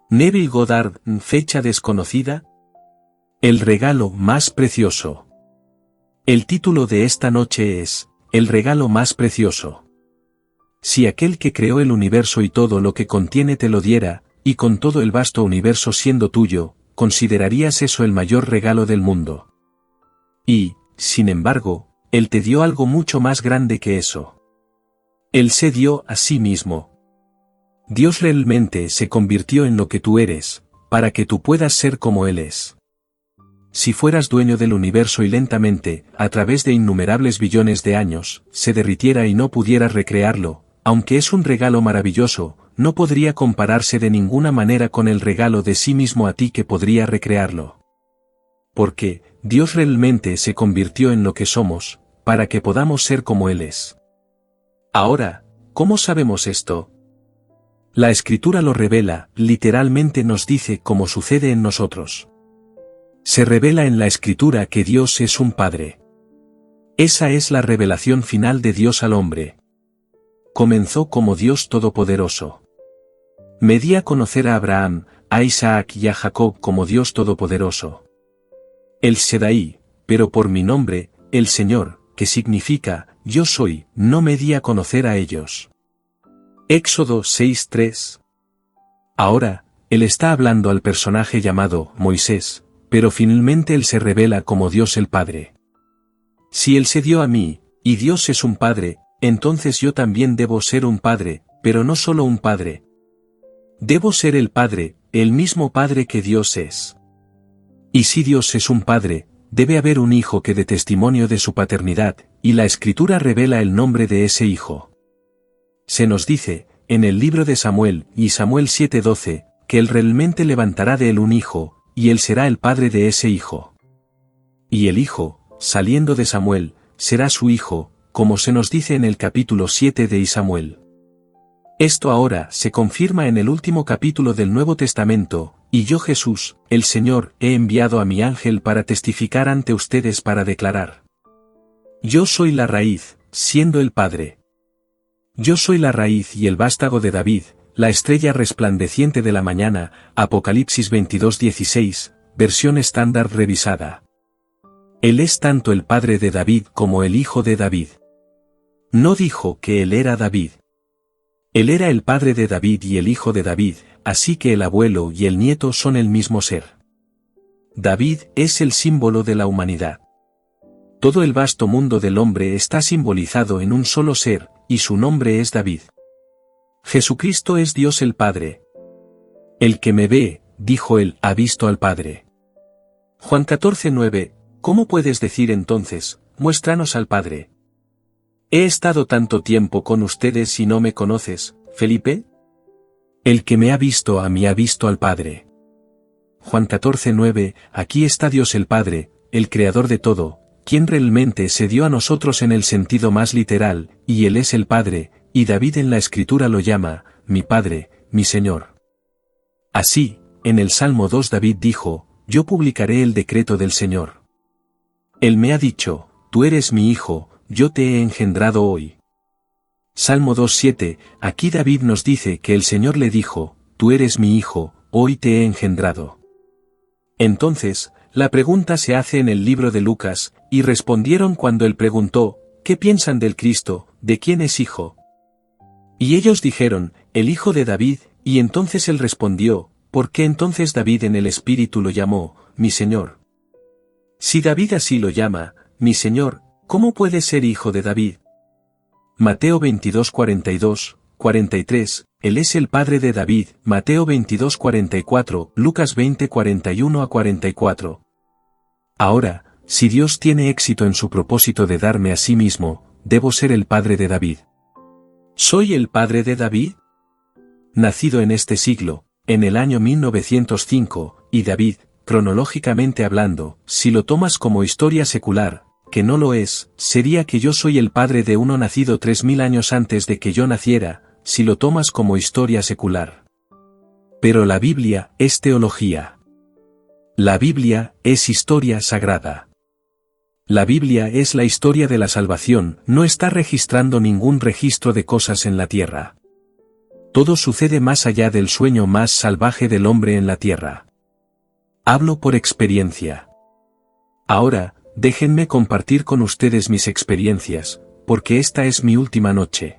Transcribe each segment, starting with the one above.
Neville Goddard, fecha desconocida. El regalo más precioso. El título de esta noche es, El regalo más precioso. Si aquel que creó el universo y todo lo que contiene te lo diera, y con todo el vasto universo siendo tuyo, ¿considerarías eso el mayor regalo del mundo? Y, sin embargo, Él te dio algo mucho más grande que eso. Él se dio a sí mismo. Dios realmente se convirtió en lo que tú eres, para que tú puedas ser como Él es. Si fueras dueño del universo y lentamente, a través de innumerables billones de años, se derritiera y no pudieras recrearlo, aunque es un regalo maravilloso, no podría compararse de ninguna manera con el regalo de sí mismo a ti que podría recrearlo. Porque, Dios realmente se convirtió en lo que somos, para que podamos ser como Él es. Ahora, ¿cómo sabemos esto? La Escritura lo revela, literalmente nos dice cómo sucede en nosotros. Se revela en la Escritura que Dios es un Padre. Esa es la revelación final de Dios al hombre. Comenzó como Dios Todopoderoso. Me di a conocer a Abraham, a Isaac y a Jacob como Dios Todopoderoso. El Shaddai, pero por mi nombre, el Señor, que significa, yo soy, no me di a conocer a ellos. Éxodo 6:3. Ahora, Él está hablando al personaje llamado Moisés, pero finalmente Él se revela como Dios el Padre. Si Él se dio a mí, y Dios es un Padre, entonces yo también debo ser un Padre, pero no solo un Padre. Debo ser el Padre, el mismo Padre que Dios es. Y si Dios es un Padre, debe haber un Hijo que dé testimonio de su paternidad, y la Escritura revela el nombre de ese Hijo. Se nos dice, en el libro de Samuel, y Samuel 7:12, que Él realmente levantará de él un hijo, y Él será el padre de ese hijo. Y el hijo, saliendo de Samuel, será su hijo, como se nos dice en el capítulo 7 de Samuel. Esto ahora se confirma en el último capítulo del Nuevo Testamento, y yo Jesús, el Señor, he enviado a mi ángel para testificar ante ustedes para declarar. Yo soy la raíz, siendo el Padre. Yo soy la raíz y el vástago de David, la estrella resplandeciente de la mañana, Apocalipsis 22:16, versión estándar revisada. Él es tanto el padre de David como el hijo de David. No dijo que él era David. Él era el padre de David y el hijo de David, así que el abuelo y el nieto son el mismo ser. David es el símbolo de la humanidad. Todo el vasto mundo del hombre está simbolizado en un solo ser, y su nombre es David. Jesucristo es Dios el Padre. El que me ve, dijo él, ha visto al Padre. Juan 14:9, ¿cómo puedes decir entonces, muéstranos al Padre? ¿He estado tanto tiempo con ustedes y no me conoces, Felipe? El que me ha visto a mí ha visto al Padre. Juan 14:9, aquí está Dios el Padre, el Creador de todo, quien realmente se dio a nosotros en el sentido más literal, y Él es el Padre, y David en la Escritura lo llama, mi Padre, mi Señor. Así, en el Salmo 2 David dijo, yo publicaré el decreto del Señor. Él me ha dicho, tú eres mi hijo, yo te he engendrado hoy. Salmo 2:7, aquí David nos dice que el Señor le dijo, tú eres mi hijo, hoy te he engendrado. Entonces, la pregunta se hace en el libro de Lucas, y respondieron cuando él preguntó, ¿qué piensan del Cristo, de quién es hijo? Y ellos dijeron, el hijo de David, y entonces él respondió, ¿por qué entonces David en el Espíritu lo llamó, mi Señor? Si David así lo llama, mi Señor, ¿cómo puede ser hijo de David? Mateo 22:42, 43, Él es el padre de David, Mateo 22:44, Lucas 20:41-44. Ahora, si Dios tiene éxito en su propósito de darme a sí mismo, debo ser el padre de David. ¿Soy el padre de David? Nacido en este siglo, en el año 1905, y David, cronológicamente hablando, si lo tomas como historia secular, que no lo es, sería que yo soy el padre de uno nacido 3000 años antes de que yo naciera, si lo tomas como historia secular. Pero la Biblia es teología. La Biblia es historia sagrada. La Biblia es la historia de la salvación, no está registrando ningún registro de cosas en la tierra. Todo sucede más allá del sueño más salvaje del hombre en la tierra. Hablo por experiencia. Ahora, déjenme compartir con ustedes mis experiencias, porque esta es mi última noche.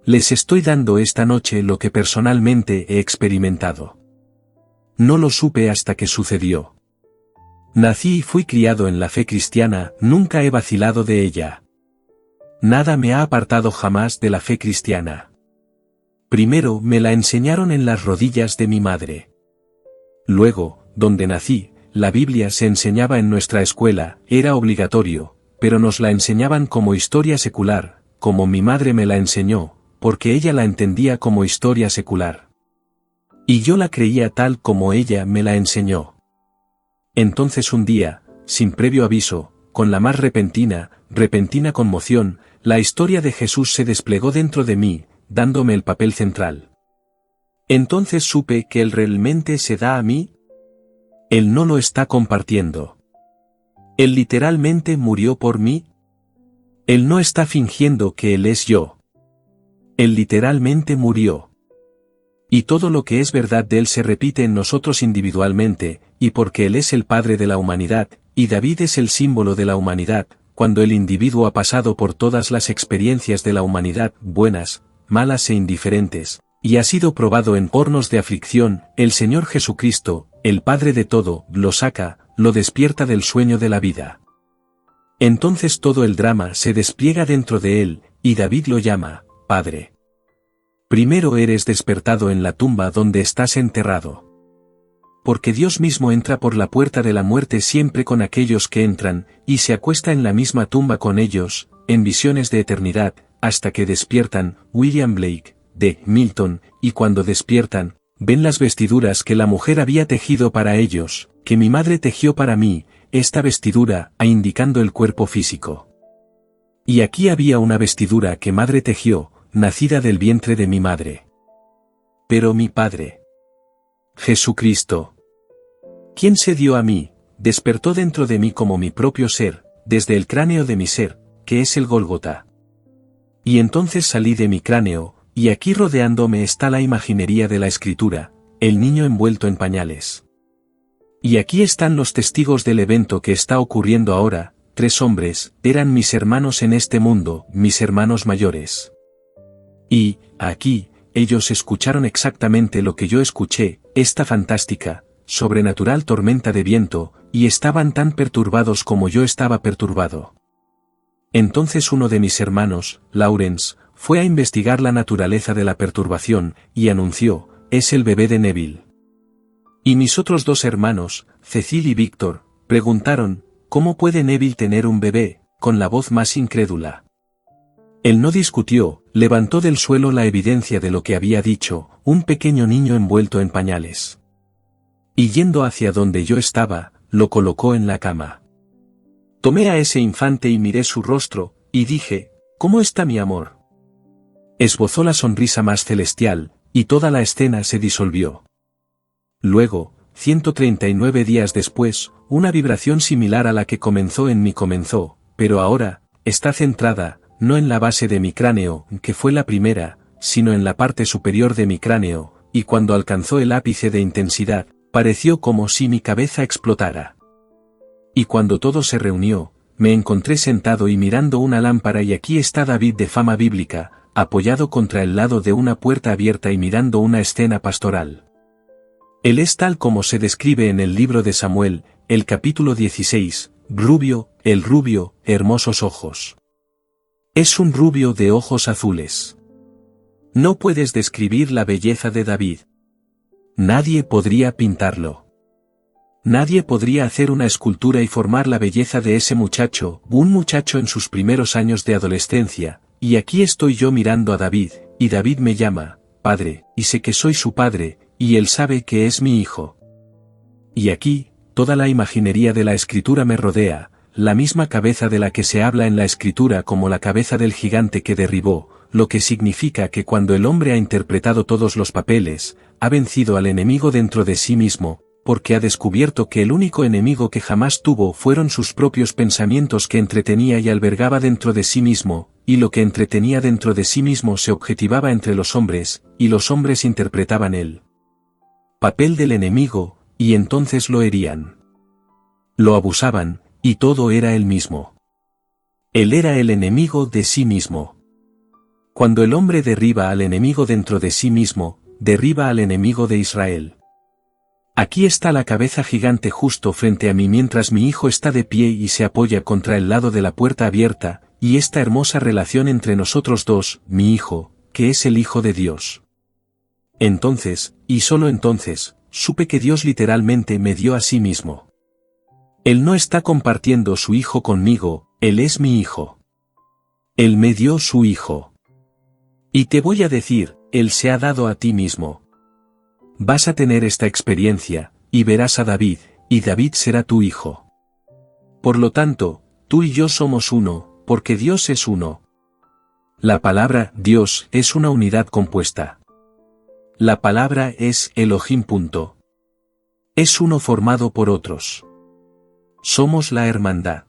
Les estoy dando esta noche lo que personalmente he experimentado. No lo supe hasta que sucedió. Nací y fui criado en la fe cristiana, nunca he vacilado de ella. Nada me ha apartado jamás de la fe cristiana. Primero me la enseñaron en las rodillas de mi madre. Luego, donde nací, la Biblia se enseñaba en nuestra escuela, era obligatorio, pero nos la enseñaban como historia secular, como mi madre me la enseñó, porque ella la entendía como historia secular. Y yo la creía tal como ella me la enseñó. Entonces un día, sin previo aviso, con la más repentina conmoción, la historia de Jesús se desplegó dentro de mí, dándome el papel central. Entonces supe que Él realmente se da a mí. Él no lo está compartiendo. Él literalmente murió por mí. Él no está fingiendo que Él es yo. Él literalmente murió. Y todo lo que es verdad de Él se repite en nosotros individualmente, y porque Él es el Padre de la humanidad, y David es el símbolo de la humanidad, cuando el individuo ha pasado por todas las experiencias de la humanidad, buenas, malas e indiferentes, y ha sido probado en hornos de aflicción, el Señor Jesucristo, el Padre de todo, lo saca, lo despierta del sueño de la vida. Entonces todo el drama se despliega dentro de Él, y David lo llama, Padre. Primero eres despertado en la tumba donde estás enterrado. Porque Dios mismo entra por la puerta de la muerte siempre con aquellos que entran, y se acuesta en la misma tumba con ellos, en visiones de eternidad, hasta que despiertan. William Blake, de Milton, y cuando despiertan, ven las vestiduras que la mujer había tejido para ellos, que mi madre tejió para mí, esta vestidura, indicando el cuerpo físico. Y aquí había una vestidura que madre tejió, nacida del vientre de mi madre. Pero mi Padre, Jesucristo, quien se dio a mí, despertó dentro de mí como mi propio ser, desde el cráneo de mi ser, que es el Gólgota. Y entonces salí de mi cráneo, y aquí rodeándome está la imaginería de la escritura, el niño envuelto en pañales. Y aquí están los testigos del evento que está ocurriendo ahora. 3 hombres, eran mis hermanos en este mundo, mis hermanos mayores. Y, aquí, ellos escucharon exactamente lo que yo escuché, esta fantástica, sobrenatural tormenta de viento, y estaban tan perturbados como yo estaba perturbado. Entonces uno de mis hermanos, Lawrence, fue a investigar la naturaleza de la perturbación, y anunció, es el bebé de Neville. Y mis otros 2 hermanos, Cecil y Víctor, preguntaron, ¿cómo puede Neville tener un bebé?, con la voz más incrédula. Él no discutió, levantó del suelo la evidencia de lo que había dicho, un pequeño niño envuelto en pañales. Y yendo hacia donde yo estaba, lo colocó en la cama. Tomé a ese infante y miré su rostro, y dije, ¿cómo está mi amor? Esbozó la sonrisa más celestial, y toda la escena se disolvió. Luego, 139 días después, una vibración similar a la que comenzó en mí comenzó, pero ahora, está centrada, no en la base de mi cráneo, que fue la primera, sino en la parte superior de mi cráneo, y cuando alcanzó el ápice de intensidad, pareció como si mi cabeza explotara. Y cuando todo se reunió, me encontré sentado y mirando una lámpara y aquí está David de fama bíblica, apoyado contra el lado de una puerta abierta y mirando una escena pastoral. Él es tal como se describe en el libro de Samuel, el capítulo 16, rubio, el rubio, hermosos ojos. Es un rubio de ojos azules. No puedes describir la belleza de David. Nadie podría pintarlo. Nadie podría hacer una escultura y formar la belleza de ese muchacho, un muchacho en sus primeros años de adolescencia, y aquí estoy yo mirando a David, y David me llama, Padre, y sé que soy su padre, y él sabe que es mi hijo. Y aquí, toda la imaginería de la escritura me rodea, la misma cabeza de la que se habla en la escritura como la cabeza del gigante que derribó, lo que significa que cuando el hombre ha interpretado todos los papeles, ha vencido al enemigo dentro de sí mismo, porque ha descubierto que el único enemigo que jamás tuvo fueron sus propios pensamientos que entretenía y albergaba dentro de sí mismo, y lo que entretenía dentro de sí mismo se objetivaba entre los hombres, y los hombres interpretaban el papel del enemigo, y entonces lo herían. Lo abusaban, y todo era él mismo. Él era el enemigo de sí mismo. Cuando el hombre derriba al enemigo dentro de sí mismo, derriba al enemigo de Israel. Aquí está la cabeza gigante justo frente a mí mientras mi hijo está de pie y se apoya contra el lado de la puerta abierta, y esta hermosa relación entre nosotros dos, mi hijo, que es el Hijo de Dios. Entonces, y solo entonces, supe que Dios literalmente me dio a sí mismo. Él no está compartiendo su hijo conmigo, Él es mi hijo. Él me dio su hijo. Y te voy a decir, Él se ha dado a ti mismo. Vas a tener esta experiencia, y verás a David, y David será tu hijo. Por lo tanto, tú y yo somos uno, porque Dios es uno. La palabra Dios es una unidad compuesta. La palabra es Elohim. Es uno formado por otros. Somos la hermandad.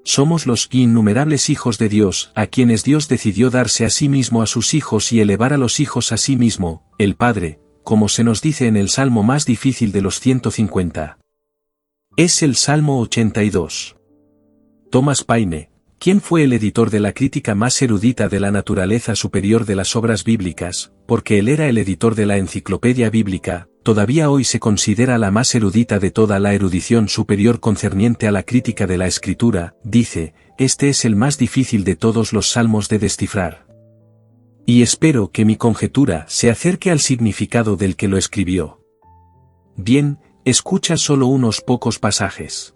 Somos los innumerables hijos de Dios, a quienes Dios decidió darse a sí mismo a sus hijos y elevar a los hijos a sí mismo, el Padre, como se nos dice en el salmo más difícil de los 150. Es el Salmo 82. Thomas Paine, quien fue el editor de la crítica más erudita de la naturaleza superior de las obras bíblicas, porque él era el editor de la enciclopedia bíblica, todavía hoy se considera la más erudita de toda la erudición superior concerniente a la crítica de la escritura, dice, este es el más difícil de todos los salmos de descifrar. Y espero que mi conjetura se acerque al significado del que lo escribió. Bien, escucha solo unos pocos pasajes.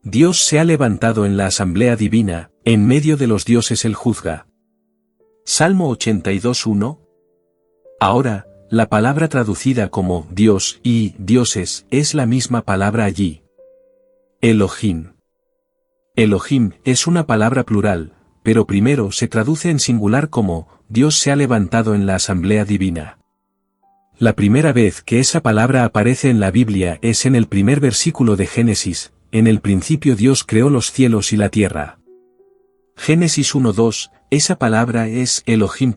Dios se ha levantado en la asamblea divina, en medio de los dioses él juzga. Salmo 82:1. Ahora, la palabra traducida como Dios y dioses es la misma palabra allí. Elohim. Elohim es una palabra plural, pero primero se traduce en singular como Dios se ha levantado en la asamblea divina. La primera vez que esa palabra aparece en la Biblia es en el primer versículo de Génesis, en el principio Dios creó los cielos y la tierra. Génesis 1:2, esa palabra es Elohim.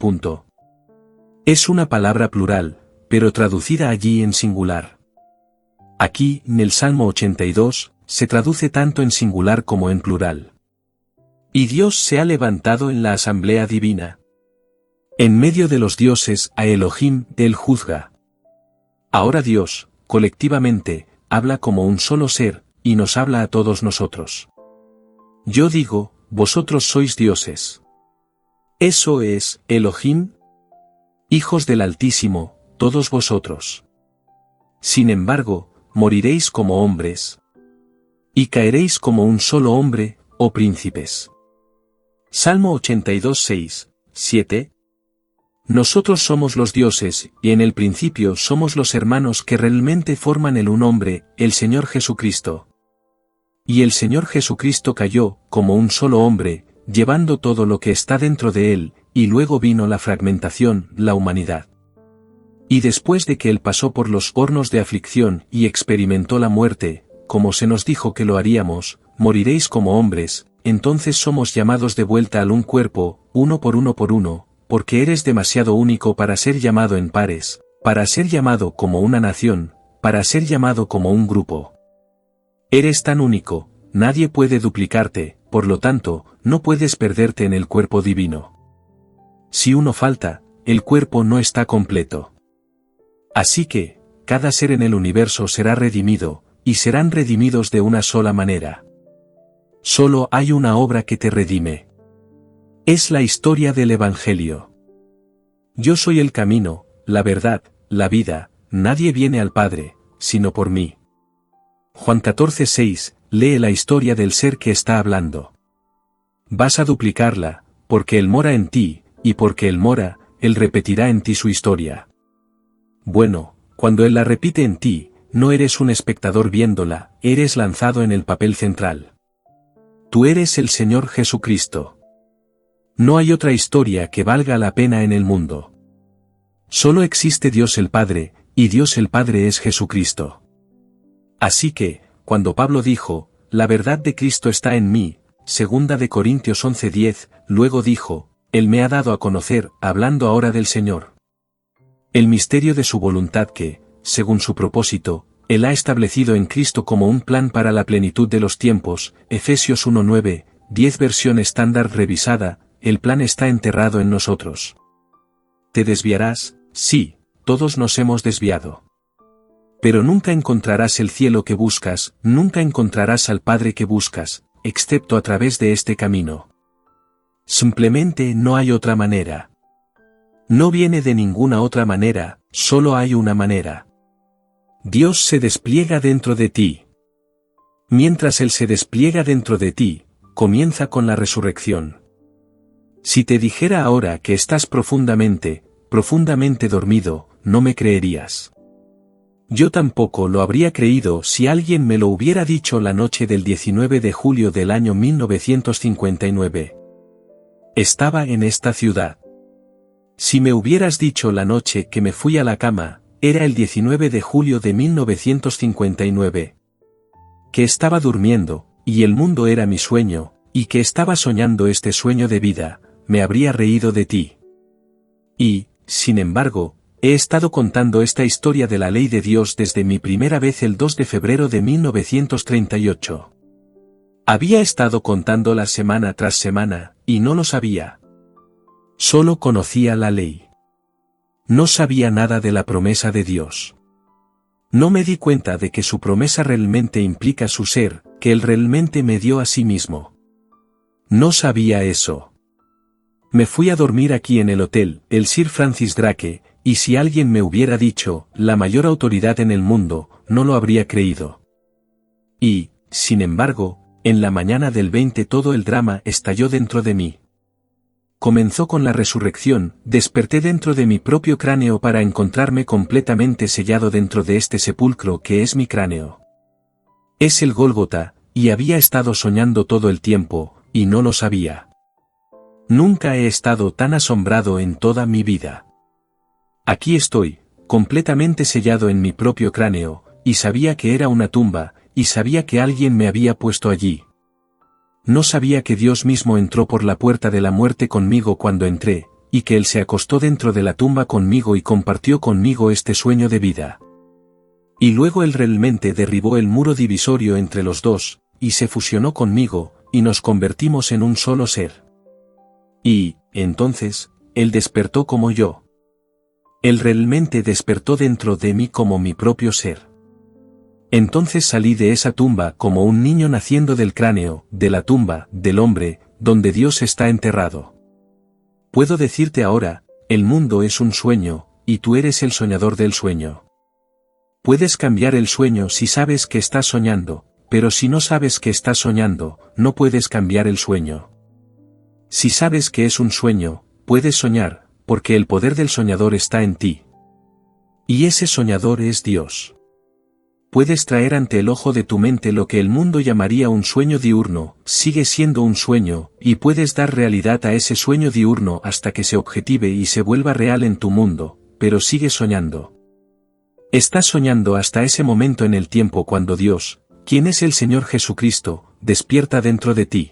Es una palabra plural, pero traducida allí en singular. Aquí, en el Salmo 82, se traduce tanto en singular como en plural. Y Dios se ha levantado en la asamblea divina. En medio de los dioses a Elohim, él juzga. Ahora Dios, colectivamente, habla como un solo ser, y nos habla a todos nosotros. Yo digo, vosotros sois dioses. Eso es, Elohim. Hijos del Altísimo, todos vosotros. Sin embargo, moriréis como hombres. Y caeréis como un solo hombre, oh príncipes. Salmo 82:6, 7. Nosotros somos los dioses, y en el principio somos los hermanos que realmente forman el un hombre, el Señor Jesucristo. Y el Señor Jesucristo cayó, como un solo hombre, llevando todo lo que está dentro de él, y luego vino la fragmentación, la humanidad. Y después de que él pasó por los hornos de aflicción y experimentó la muerte, como se nos dijo que lo haríamos, moriréis como hombres, entonces somos llamados de vuelta al un cuerpo, uno por uno, porque eres demasiado único para ser llamado en pares, para ser llamado como una nación, para ser llamado como un grupo. Eres tan único, nadie puede duplicarte, por lo tanto, no puedes perderte en el cuerpo divino. Si uno falta, el cuerpo no está completo. Así que, cada ser en el universo será redimido, y serán redimidos de una sola manera. Solo hay una obra que te redime. Es la historia del Evangelio. Yo soy el camino, la verdad, la vida, nadie viene al Padre, sino por mí. Juan 14:6, lee la historia del ser que está hablando. Vas a duplicarla, porque Él mora en ti, y porque Él mora, Él repetirá en ti su historia. Bueno, cuando Él la repite en ti, no eres un espectador viéndola, eres lanzado en el papel central. Tú eres el Señor Jesucristo. No hay otra historia que valga la pena en el mundo. Solo existe Dios el Padre, y Dios el Padre es Jesucristo. Así que, cuando Pablo dijo, la verdad de Cristo está en mí, segunda de Corintios 11:10, luego dijo, Él me ha dado a conocer, hablando ahora del Señor, el misterio de su voluntad que, según su propósito, Él ha establecido en Cristo como un plan para la plenitud de los tiempos, Efesios 1:9, 10 versión estándar revisada, el plan está enterrado en nosotros. ¿Te desviarás? Sí, todos nos hemos desviado. Pero nunca encontrarás el cielo que buscas, nunca encontrarás al Padre que buscas, excepto a través de este camino. Simplemente no hay otra manera. No viene de ninguna otra manera, solo hay una manera. Dios se despliega dentro de ti. Mientras Él se despliega dentro de ti, comienza con la resurrección. Si te dijera ahora que estás profundamente dormido, no me creerías. Yo tampoco lo habría creído si alguien me lo hubiera dicho la noche del 19 de julio del año 1959. Estaba en esta ciudad. Si me hubieras dicho la noche que me fui a la cama, era el 19 de julio de 1959. Que estaba durmiendo, y el mundo era mi sueño, y que estaba soñando este sueño de vida, me habría reído de ti. Y, sin embargo, he estado contando esta historia de la ley de Dios desde mi primera vez el 2 de febrero de 1938. Había estado contándola semana tras semana, y no lo sabía. Solo conocía la ley. No sabía nada de la promesa de Dios. No me di cuenta de que su promesa realmente implica su ser, que Él realmente me dio a sí mismo. No sabía eso. Me fui a dormir aquí en el hotel, el Sir Francis Drake, y si alguien me hubiera dicho, la mayor autoridad en el mundo, no lo habría creído. Y, sin embargo, en la mañana del 20 todo el drama estalló dentro de mí. Comenzó con la resurrección, desperté dentro de mi propio cráneo para encontrarme completamente sellado dentro de este sepulcro que es mi cráneo. Es el Gólgota, y había estado soñando todo el tiempo, y no lo sabía. Nunca he estado tan asombrado en toda mi vida. Aquí estoy, completamente sellado en mi propio cráneo, y sabía que era una tumba, y sabía que alguien me había puesto allí. No sabía que Dios mismo entró por la puerta de la muerte conmigo cuando entré, y que Él se acostó dentro de la tumba conmigo y compartió conmigo este sueño de vida. Y luego Él realmente derribó el muro divisorio entre los dos, y se fusionó conmigo, y nos convertimos en un solo ser. Y, entonces, Él despertó como yo. Él realmente despertó dentro de mí como mi propio ser. Entonces salí de esa tumba como un niño naciendo del cráneo, de la tumba, del hombre, donde Dios está enterrado. Puedo decirte ahora, el mundo es un sueño, y tú eres el soñador del sueño. Puedes cambiar el sueño si sabes que estás soñando, pero si no sabes que estás soñando, no puedes cambiar el sueño. Si sabes que es un sueño, puedes soñar, porque el poder del soñador está en ti. Y ese soñador es Dios. Puedes traer ante el ojo de tu mente lo que el mundo llamaría un sueño diurno, sigue siendo un sueño, y puedes dar realidad a ese sueño diurno hasta que se objetive y se vuelva real en tu mundo, pero sigues soñando. Estás soñando hasta ese momento en el tiempo cuando Dios, quien es el Señor Jesucristo, despierta dentro de ti.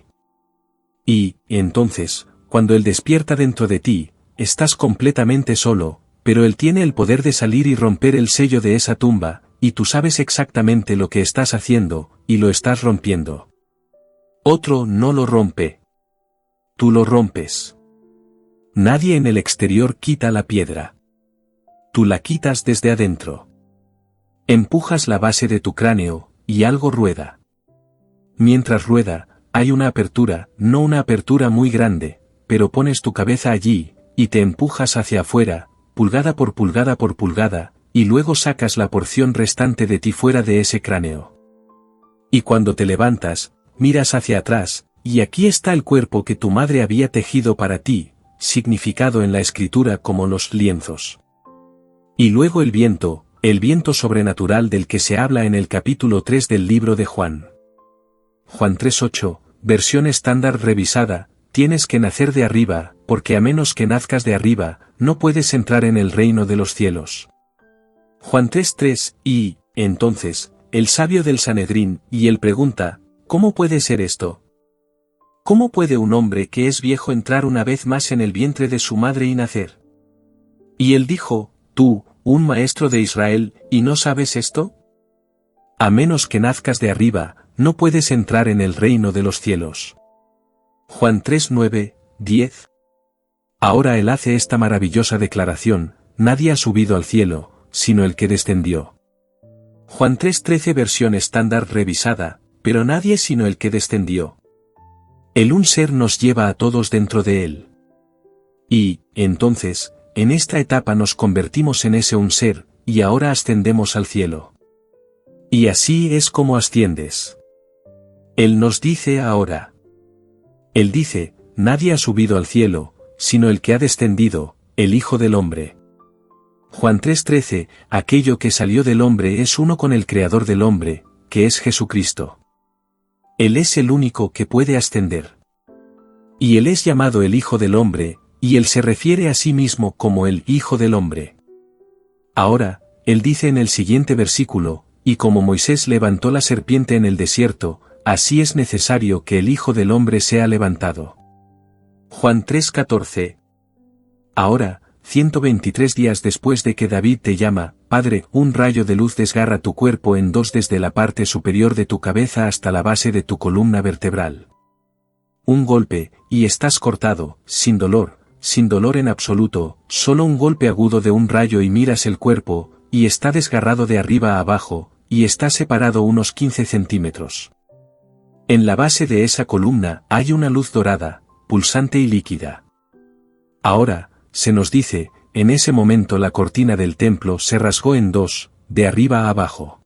Y, entonces, cuando Él despierta dentro de ti, estás completamente solo, pero Él tiene el poder de salir y romper el sello de esa tumba, y tú sabes exactamente lo que estás haciendo, y lo estás rompiendo. Otro no lo rompe. Tú lo rompes. Nadie en el exterior quita la piedra. Tú la quitas desde adentro. Empujas la base de tu cráneo, y algo rueda. Mientras rueda, hay una apertura, no una apertura muy grande, pero pones tu cabeza allí, y te empujas hacia afuera, pulgada por pulgada por pulgada, y luego sacas la porción restante de ti fuera de ese cráneo. Y cuando te levantas, miras hacia atrás, y aquí está el cuerpo que tu madre había tejido para ti, significado en la escritura como los lienzos. Y luego el viento sobrenatural del que se habla en el capítulo 3 del libro de Juan. Juan 3:8, versión estándar revisada, tienes que nacer de arriba, porque a menos que nazcas de arriba, no puedes entrar en el reino de los cielos. Juan 3:3, y, entonces, el sabio del Sanedrín, y él pregunta, ¿cómo puede ser esto? ¿Cómo puede un hombre que es viejo entrar una vez más en el vientre de su madre y nacer? Y él dijo, tú, un maestro de Israel, ¿y no sabes esto? A menos que nazcas de arriba, no puedes entrar en el reino de los cielos. Juan 3, 9, 10. Ahora él hace esta maravillosa declaración, nadie ha subido al cielo, sino el que descendió. Juan 3:13 versión estándar revisada, pero nadie sino el que descendió. El un ser nos lleva a todos dentro de él. Y, entonces, en esta etapa nos convertimos en ese un ser, y ahora ascendemos al cielo. Y así es como asciendes. Él nos dice ahora. Él dice, nadie ha subido al cielo, sino el que ha descendido, el Hijo del Hombre. Juan 3:13, aquello que salió del hombre es uno con el Creador del hombre, que es Jesucristo. Él es el único que puede ascender. Y él es llamado el Hijo del Hombre, y él se refiere a sí mismo como el Hijo del Hombre. Ahora, él dice en el siguiente versículo, y como Moisés levantó la serpiente en el desierto, así es necesario que el Hijo del Hombre sea levantado. Juan 3:14. Ahora, 123 días después de que David te llama, Padre, un rayo de luz desgarra tu cuerpo en dos desde la parte superior de tu cabeza hasta la base de tu columna vertebral. Un golpe, y estás cortado, sin dolor en absoluto, solo un golpe agudo de un rayo y miras el cuerpo, y está desgarrado de arriba a abajo, y está separado unos 15 centímetros. En la base de esa columna hay una luz dorada, pulsante y líquida. Ahora, se nos dice, en ese momento la cortina del templo se rasgó en dos, de arriba a abajo.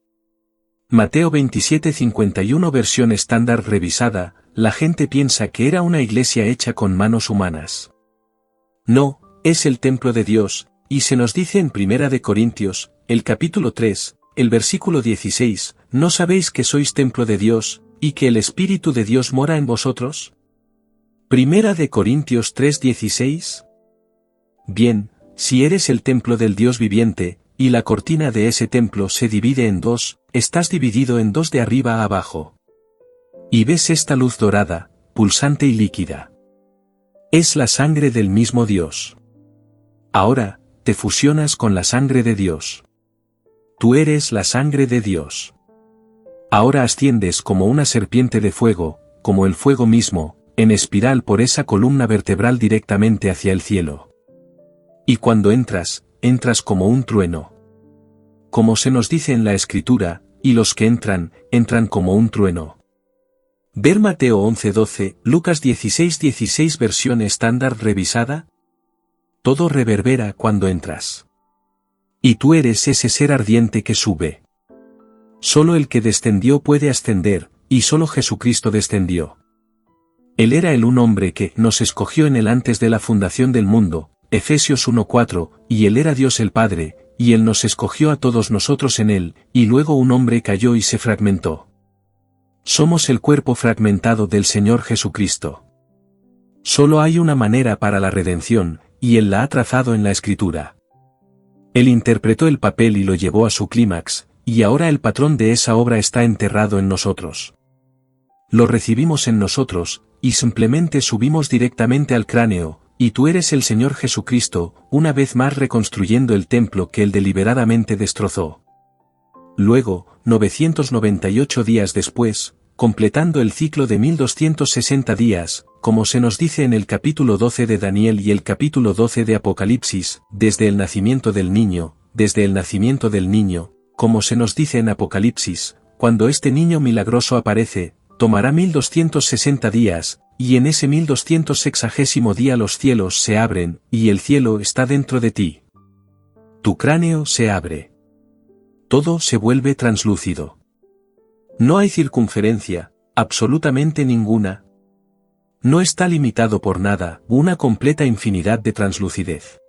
Mateo 27:51 versión estándar revisada, la gente piensa que era una iglesia hecha con manos humanas. No, es el templo de Dios, y se nos dice en 1 de Corintios, el capítulo 3, el versículo 16, ¿no sabéis que sois templo de Dios, y que el Espíritu de Dios mora en vosotros? 1 de Corintios 3:16. Bien, si eres el templo del Dios viviente, y la cortina de ese templo se divide en dos, estás dividido en dos de arriba a abajo. Y ves esta luz dorada, pulsante y líquida. Es la sangre del mismo Dios. Ahora, te fusionas con la sangre de Dios. Tú eres la sangre de Dios. Ahora asciendes como una serpiente de fuego, como el fuego mismo, en espiral por esa columna vertebral directamente hacia el cielo. Y cuando entras como un trueno. Como se nos dice en la Escritura, y los que entran como un trueno. Ver Mateo 11:12, Lucas 16:16 versión estándar revisada. Todo reverbera cuando entras. Y tú eres ese ser ardiente que sube. Solo el que descendió puede ascender, y solo Jesucristo descendió. Él era el un hombre que nos escogió en él antes de la fundación del mundo, Efesios 1:4, y él era Dios el Padre, y él nos escogió a todos nosotros en él, y luego un hombre cayó y se fragmentó. Somos el cuerpo fragmentado del Señor Jesucristo. Solo hay una manera para la redención, y él la ha trazado en la Escritura. Él interpretó el papel y lo llevó a su clímax, y ahora el patrón de esa obra está enterrado en nosotros. Lo recibimos en nosotros, y simplemente subimos directamente al cráneo, y tú eres el Señor Jesucristo, una vez más reconstruyendo el templo que él deliberadamente destrozó. Luego, 998 días después, completando el ciclo de 1260 días, como se nos dice en el capítulo 12 de Daniel y el capítulo 12 de Apocalipsis, desde el nacimiento del niño, como se nos dice en Apocalipsis, cuando este niño milagroso aparece, tomará 1260 días, y en ese 1260º día los cielos se abren, y el cielo está dentro de ti. Tu cráneo se abre. Todo se vuelve translúcido. No hay circunferencia, absolutamente ninguna. No está limitado por nada, una completa infinidad de translucidez.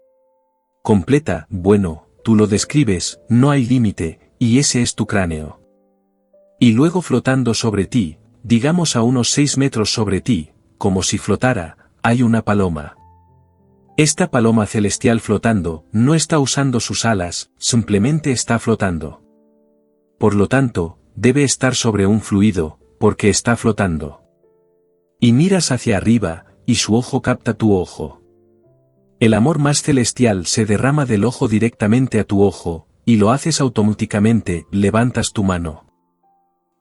Completa, bueno, tú lo describes, no hay límite, y ese es tu cráneo. Y luego flotando sobre ti, digamos a unos 6 metros sobre ti, como si flotara, hay una paloma. Esta paloma celestial flotando, no está usando sus alas, simplemente está flotando. Por lo tanto, debe estar sobre un fluido, porque está flotando. Y miras hacia arriba, y su ojo capta tu ojo. El amor más celestial se derrama del ojo directamente a tu ojo, y lo haces automáticamente, levantas tu mano.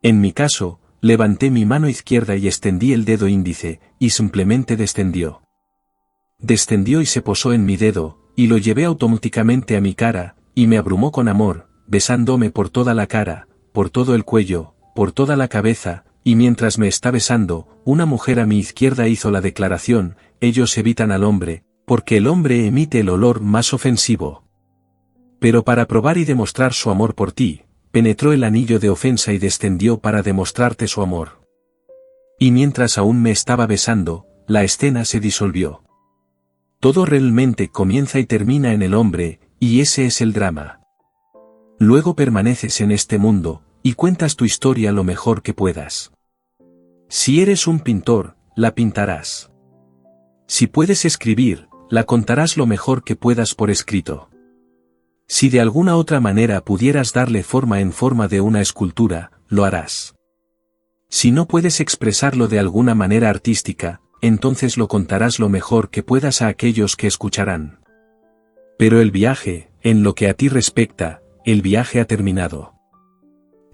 En mi caso, levanté mi mano izquierda y extendí el dedo índice, y simplemente descendió. Descendió y se posó en mi dedo, y lo llevé automáticamente a mi cara, y me abrumó con amor, besándome por toda la cara, por todo el cuello, por toda la cabeza, y mientras me está besando, una mujer a mi izquierda hizo la declaración: ellos evitan al hombre, porque el hombre emite el olor más ofensivo. Pero para probar y demostrar su amor por ti, penetró el anillo de ofensa y descendió para demostrarte su amor. Y mientras aún me estaba besando, la escena se disolvió. Todo realmente comienza y termina en el hombre, y ese es el drama. Luego permaneces en este mundo, y cuentas tu historia lo mejor que puedas. Si eres un pintor, la pintarás. Si puedes escribir, la contarás lo mejor que puedas por escrito. Si de alguna otra manera pudieras darle forma en forma de una escultura, lo harás. Si no puedes expresarlo de alguna manera artística, entonces lo contarás lo mejor que puedas a aquellos que escucharán. Pero el viaje, en lo que a ti respecta, el viaje ha terminado.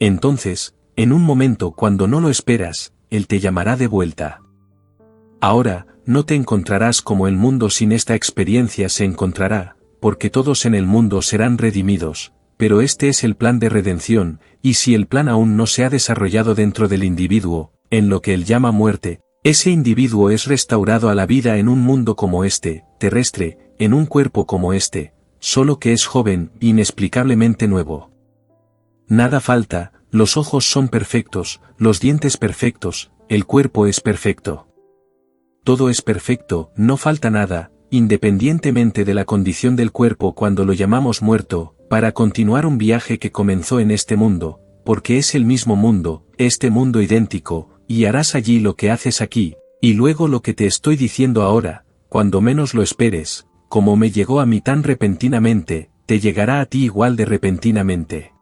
Entonces, en un momento cuando no lo esperas, Él te llamará de vuelta. Ahora, no te encontrarás como el mundo sin esta experiencia se encontrará, porque todos en el mundo serán redimidos, pero este es el plan de redención, y si el plan aún no se ha desarrollado dentro del individuo, en lo que él llama muerte, ese individuo es restaurado a la vida en un mundo como este, terrestre, en un cuerpo como este, solo que es joven, inexplicablemente nuevo. Nada falta, los ojos son perfectos, los dientes perfectos, el cuerpo es perfecto. Todo es perfecto, no falta nada, independientemente de la condición del cuerpo cuando lo llamamos muerto, para continuar un viaje que comenzó en este mundo, porque es el mismo mundo, este mundo idéntico, y harás allí lo que haces aquí, y luego lo que te estoy diciendo ahora, cuando menos lo esperes, como me llegó a mí tan repentinamente, te llegará a ti igual de repentinamente.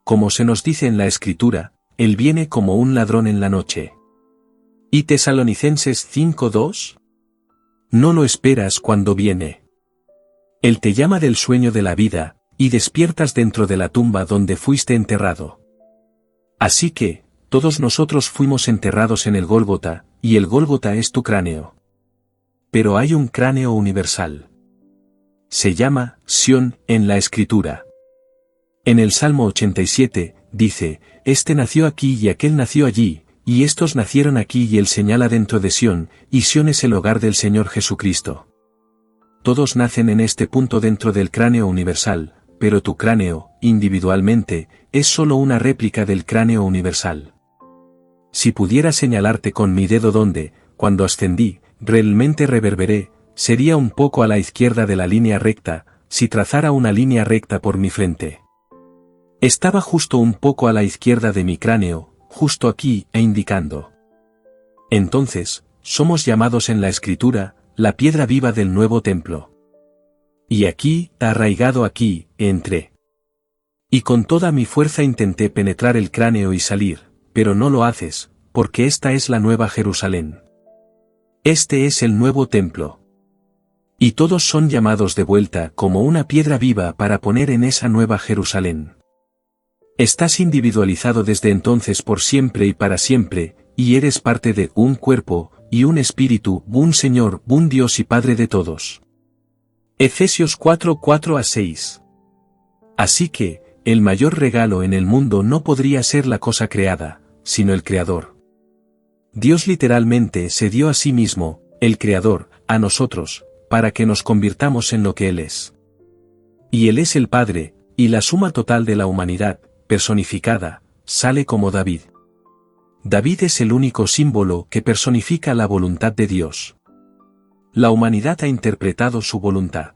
Como se nos dice en la Escritura, Él viene como un ladrón en la noche. ¿Y Tesalonicenses 5:2? No lo esperas cuando viene. Él te llama del sueño de la vida, y despiertas dentro de la tumba donde fuiste enterrado. Así que, todos nosotros fuimos enterrados en el Gólgota, y el Gólgota es tu cráneo. Pero hay un cráneo universal. Se llama Sión en la Escritura. En el Salmo 87, dice, este nació aquí y aquel nació allí, y estos nacieron aquí y él señala dentro de Sión, y Sión es el hogar del Señor Jesucristo. Todos nacen en este punto dentro del cráneo universal, pero tu cráneo, individualmente, es solo una réplica del cráneo universal. Si pudiera señalarte con mi dedo donde, cuando ascendí, realmente reverberé, sería un poco a la izquierda de la línea recta, si trazara una línea recta por mi frente. Estaba justo un poco a la izquierda de mi cráneo, justo aquí, e indicando. Entonces, somos llamados en la Escritura, la piedra viva del nuevo templo. Y aquí, arraigado aquí, entré. Y con toda mi fuerza intenté penetrar el cráneo y salir, pero no lo haces, porque esta es la nueva Jerusalén. Este es el nuevo templo. Y todos son llamados de vuelta como una piedra viva para poner en esa nueva Jerusalén. Estás individualizado desde entonces por siempre y para siempre, y eres parte de un cuerpo, y un espíritu, un Señor, un Dios y Padre de todos. Efesios 4:4-6. Así que, el mayor regalo en el mundo no podría ser la cosa creada, sino el Creador. Dios literalmente se dio a sí mismo, el Creador, a nosotros, para que nos convirtamos en lo que Él es. Y Él es el Padre, y la suma total de la humanidad, personificada, sale como David. David es el único símbolo que personifica la voluntad de Dios. La humanidad ha interpretado su voluntad.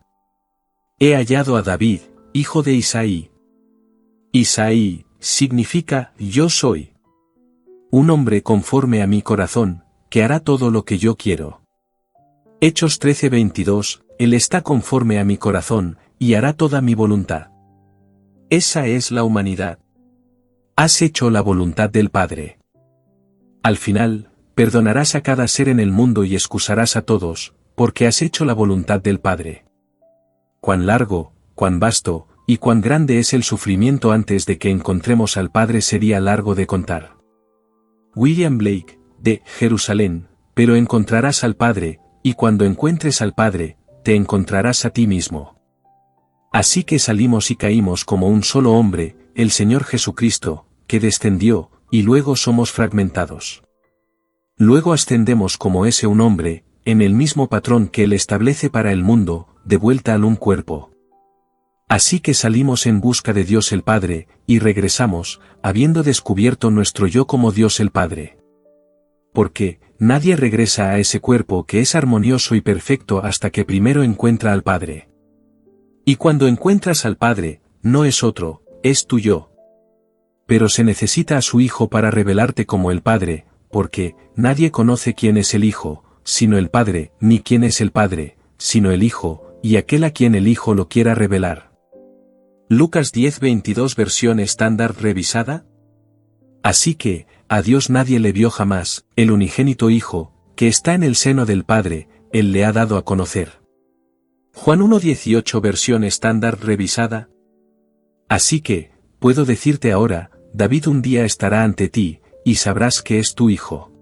He hallado a David, hijo de Isaí. Isaí significa yo soy. Un hombre conforme a mi corazón, que hará todo lo que yo quiero. Hechos 13:22, Él está conforme a mi corazón, y hará toda mi voluntad. Esa es la humanidad. Has hecho la voluntad del Padre. Al final, Perdonarás a cada ser en el mundo y excusarás a todos, porque has hecho la voluntad del Padre. Cuán largo, cuán vasto, y cuán grande es el sufrimiento antes de que encontremos al Padre sería largo de contar. William Blake, de Jerusalén, pero encontrarás al Padre, y cuando encuentres al Padre, te encontrarás a ti mismo. Así que salimos y caímos como un solo hombre, el Señor Jesucristo, que descendió, y luego somos fragmentados. Luego ascendemos como ese un hombre, en el mismo patrón que Él establece para el mundo, de vuelta al un cuerpo. Así que salimos en busca de Dios el Padre, y regresamos, habiendo descubierto nuestro yo como Dios el Padre. Porque, nadie regresa a ese cuerpo que es armonioso y perfecto hasta que primero encuentra al Padre. Y cuando encuentras al Padre, no es otro, es tu yo. Pero se necesita a su Hijo para revelarte como el Padre, porque nadie conoce quién es el Hijo, sino el Padre, ni quién es el Padre, sino el Hijo, y aquel a quien el Hijo lo quiera revelar. Lucas 10:22 versión estándar revisada. Así que, a Dios nadie le vio jamás, el unigénito Hijo, que está en el seno del Padre, Él le ha dado a conocer. Juan 1:18 versión estándar revisada. Así que, puedo decirte ahora, David un día estará ante ti, y sabrás que es tu hijo.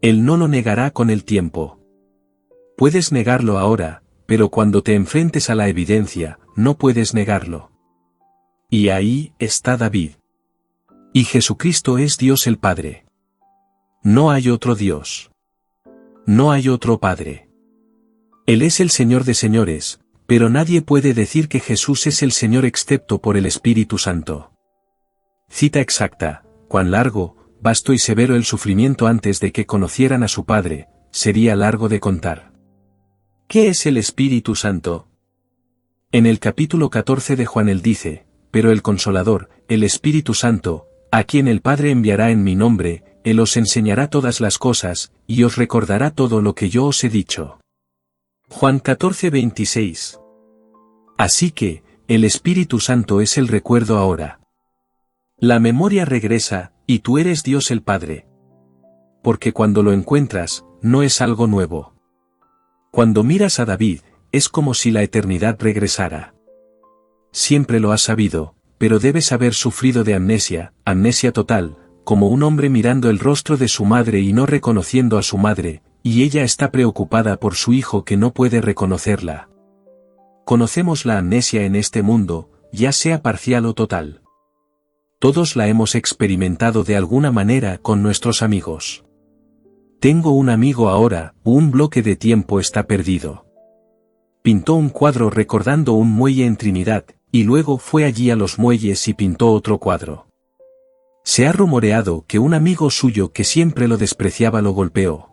Él no lo negará con el tiempo. Puedes negarlo ahora, pero cuando te enfrentes a la evidencia, no puedes negarlo. Y ahí está David. Y Jesucristo es Dios el Padre. No hay otro Dios. No hay otro Padre. Él es el Señor de señores, pero nadie puede decir que Jesús es el Señor excepto por el Espíritu Santo. Cita exacta: cuán largo, vasto y severo el sufrimiento antes de que conocieran a su Padre, sería largo de contar. ¿Qué es el Espíritu Santo? En el capítulo 14 de Juan él dice: pero el Consolador, el Espíritu Santo, a quien el Padre enviará en mi nombre, Él os enseñará todas las cosas, y os recordará todo lo que yo os he dicho. Juan 14:26. Así que, el Espíritu Santo es el recuerdo ahora. La memoria regresa, y tú eres Dios el Padre. Porque cuando lo encuentras, no es algo nuevo. Cuando miras a David, es como si la eternidad regresara. Siempre lo has sabido, pero debes haber sufrido de amnesia total, como un hombre mirando el rostro de su madre y no reconociendo a su madre, y ella está preocupada por su hijo que no puede reconocerla. Conocemos la amnesia en este mundo, ya sea parcial o total. Todos la hemos experimentado de alguna manera con nuestros amigos. Tengo un amigo ahora, un bloque de tiempo está perdido. Pintó un cuadro recordando un muelle en Trinidad, y luego fue allí a los muelles y pintó otro cuadro. Se ha rumoreado que un amigo suyo que siempre lo despreciaba lo golpeó.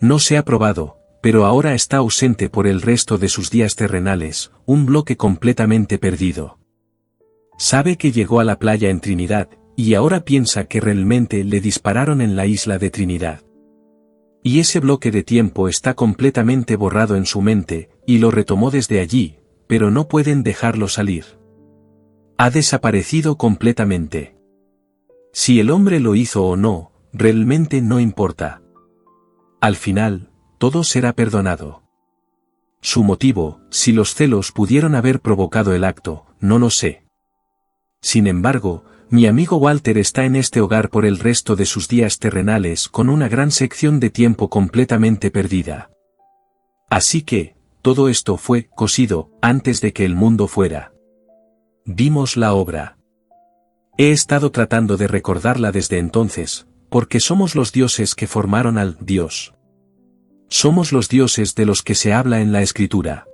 No se ha probado, pero ahora está ausente por el resto de sus días terrenales, un bloque completamente perdido. Sabe que llegó a la playa en Trinidad, y ahora piensa que realmente le dispararon en la isla de Trinidad. Y ese bloque de tiempo está completamente borrado en su mente, y lo retomó desde allí, pero no pueden dejarlo salir. Ha desaparecido completamente. Si el hombre lo hizo o no, realmente no importa. Al final, todo será perdonado. Su motivo, si los celos pudieron haber provocado el acto, no lo sé. Sin embargo, mi amigo Walter está en este hogar por el resto de sus días terrenales con una gran sección de tiempo completamente perdida. Así que, todo esto fue cosido antes de que el mundo fuera. Vimos la obra. He estado tratando de recordarla desde entonces, porque somos los dioses que formaron al Dios. Somos los dioses de los que se habla en la Escritura.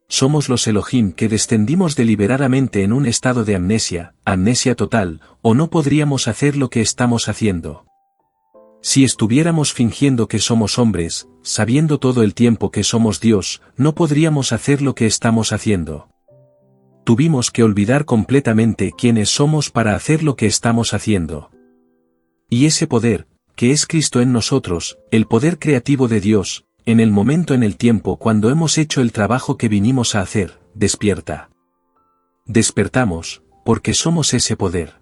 Somos los Elohim que descendimos deliberadamente en un estado de amnesia total, o no podríamos hacer lo que estamos haciendo. Si estuviéramos fingiendo que somos hombres, sabiendo todo el tiempo que somos Dios, no podríamos hacer lo que estamos haciendo. Tuvimos que olvidar completamente quiénes somos para hacer lo que estamos haciendo. Y ese poder, que es Cristo en nosotros, el poder creativo de Dios, en el momento en el tiempo cuando hemos hecho el trabajo que vinimos a hacer, despierta. Despertamos, porque somos ese poder.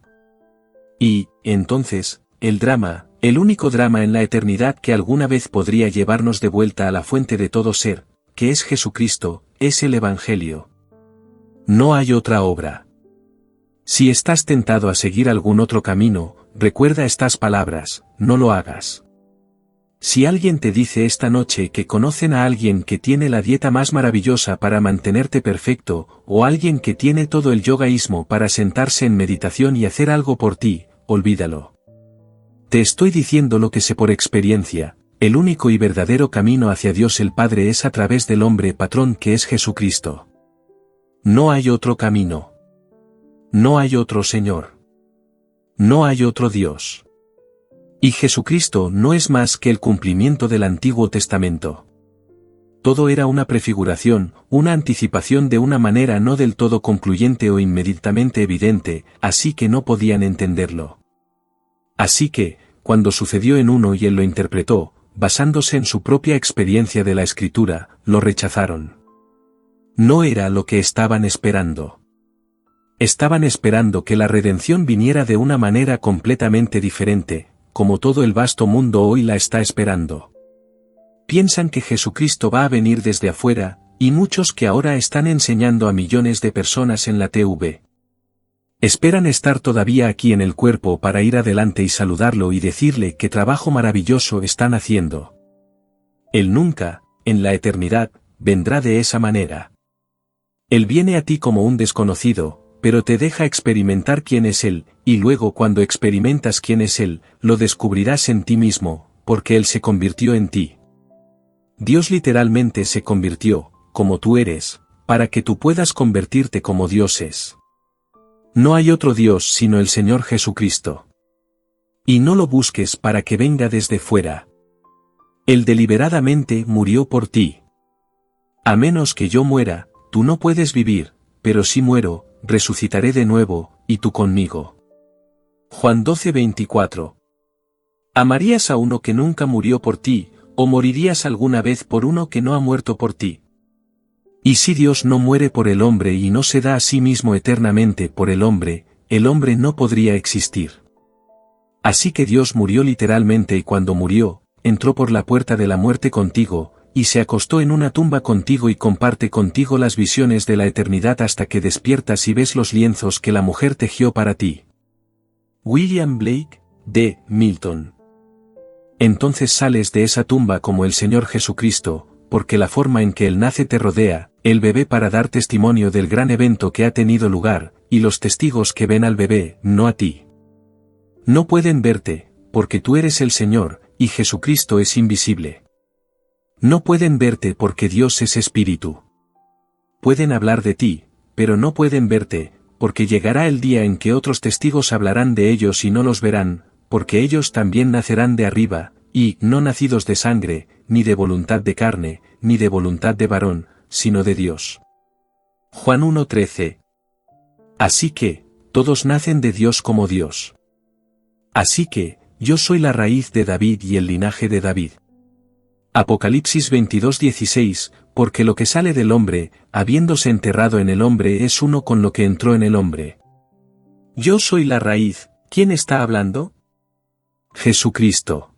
Y, entonces, el drama, El único drama en la eternidad que alguna vez podría llevarnos de vuelta a la fuente de todo ser, que es Jesucristo, es el Evangelio. No hay otra obra. Si estás tentado a seguir algún otro camino, recuerda estas palabras, no lo hagas. Si alguien te dice esta noche que conocen a alguien que tiene la dieta más maravillosa para mantenerte perfecto, o alguien que tiene todo el yogaísmo para sentarse en meditación y hacer algo por ti, olvídalo. Te estoy diciendo lo que sé por experiencia, el único y verdadero camino hacia Dios el Padre es a través del hombre patrón que es Jesucristo. No hay otro camino. No hay otro Señor. No hay otro Dios. Y Jesucristo no es más que el cumplimiento del Antiguo Testamento. Todo era una prefiguración, una anticipación de una manera no del todo concluyente o inmediatamente evidente, así que no podían entenderlo. Así que, cuando sucedió en uno y él lo interpretó, basándose en su propia experiencia de la Escritura, lo rechazaron. No era lo que estaban esperando. Estaban esperando que la redención viniera de una manera completamente diferente, como todo el vasto mundo hoy la está esperando. Piensan que Jesucristo va a venir desde afuera, y muchos que ahora están enseñando a millones de personas en la TV. Esperan estar todavía aquí en el cuerpo para ir adelante y saludarlo y decirle qué trabajo maravilloso están haciendo. Él nunca, en la eternidad, vendrá de esa manera. Él viene a ti como un desconocido, pero te deja experimentar quién es Él, y luego cuando experimentas quién es Él, lo descubrirás en ti mismo, porque Él se convirtió en ti. Dios literalmente se convirtió, como tú eres, para que tú puedas convertirte como Dios es. No hay otro Dios sino el Señor Jesucristo. Y no lo busques para que venga desde fuera. Él deliberadamente murió por ti. A menos que yo muera, tú no puedes vivir, pero si muero, resucitaré de nuevo, y tú conmigo. Juan 12:24. ¿Amarías a uno que nunca murió por ti, o morirías alguna vez por uno que no ha muerto por ti? Y si Dios no muere por el hombre y no se da a sí mismo eternamente por el hombre no podría existir. Así que Dios murió literalmente y cuando murió, entró por la puerta de la muerte contigo, y se acostó en una tumba contigo y comparte contigo las visiones de la eternidad hasta que despiertas y ves los lienzos que la mujer tejió para ti. William Blake, D. Milton. Entonces sales de esa tumba como el Señor Jesucristo, porque la forma en que Él nace te rodea, el bebé para dar testimonio del gran evento que ha tenido lugar, y los testigos que ven al bebé, no a ti. No pueden verte, porque tú eres el Señor, y Jesucristo es invisible. No pueden verte porque Dios es espíritu. Pueden hablar de ti, pero no pueden verte, porque llegará el día en que otros testigos hablarán de ellos y no los verán, porque ellos también nacerán de arriba, y no nacidos de sangre, ni de voluntad de carne, ni de voluntad de varón, sino de Dios. Juan 1:13. Así que, todos nacen de Dios como Dios. Así que, yo soy la raíz de David y el linaje de David. Apocalipsis 22:16, porque lo que sale del hombre, habiéndose enterrado en el hombre es uno con lo que entró en el hombre. Yo soy la raíz, ¿quién está hablando? Jesucristo.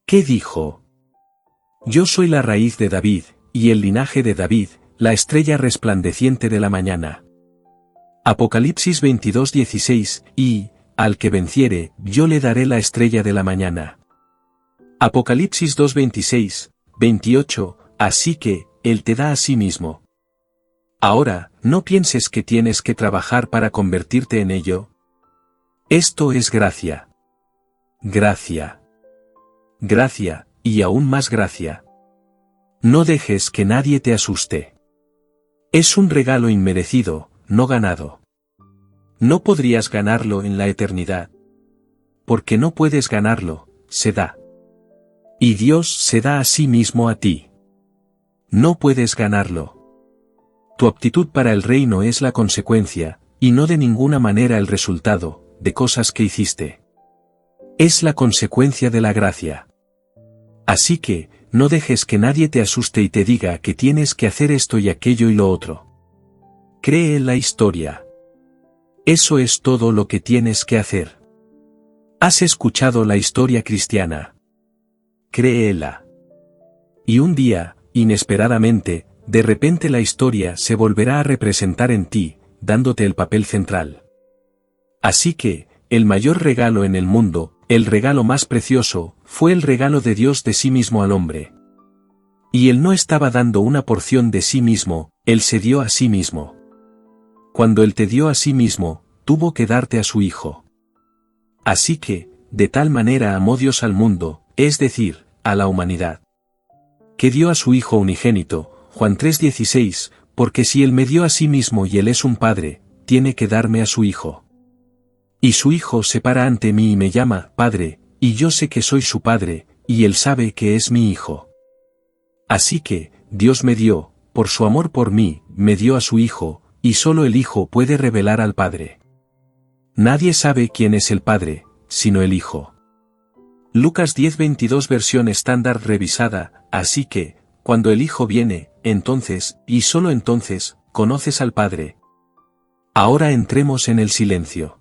¿Qué dijo? Yo soy la raíz de David, y el linaje de David, la estrella resplandeciente de la mañana. Apocalipsis 22:16, y, al que venciere, yo le daré la estrella de la mañana. Apocalipsis 2:26, 28, así que, Él te da a sí mismo. Ahora, no pienses que tienes que trabajar para convertirte en ello. Esto es gracia. Gracia. Gracia, y aún más gracia. No dejes que nadie te asuste. Es un regalo inmerecido, no ganado. No podrías ganarlo en la eternidad. Porque no puedes ganarlo, se da. Y Dios se da a sí mismo a ti. No puedes ganarlo. Tu aptitud para el reino es la consecuencia, y no de ninguna manera el resultado, de cosas que hiciste. Es la consecuencia de la gracia. Así que, no dejes que nadie te asuste y te diga que tienes que hacer esto y aquello y lo otro. Cree en la historia. Eso es todo lo que tienes que hacer. Has escuchado la historia cristiana. Créela. Y un día, inesperadamente, de repente la historia se volverá a representar en ti, dándote el papel central. Así que, el mayor regalo en el mundo, el regalo más precioso, fue el regalo de Dios de sí mismo al hombre. Y Él no estaba dando una porción de sí mismo, Él se dio a sí mismo. Cuando Él te dio a sí mismo, tuvo que darte a su Hijo. Así que, de tal manera amó Dios al mundo, es decir, a la humanidad, que dio a su Hijo unigénito, Juan 3:16, porque si Él me dio a sí mismo y Él es un Padre, tiene que darme a su Hijo. Y su Hijo se para ante mí y me llama, Padre, y yo sé que soy su Padre, y Él sabe que es mi Hijo. Así que, Dios me dio, por su amor por mí, me dio a su Hijo, y solo el Hijo puede revelar al Padre. Nadie sabe quién es el Padre, sino el Hijo. Lucas 10:22 versión estándar revisada, así que, cuando el Hijo viene, entonces, y solo entonces, conoces al Padre. Ahora entremos en el silencio.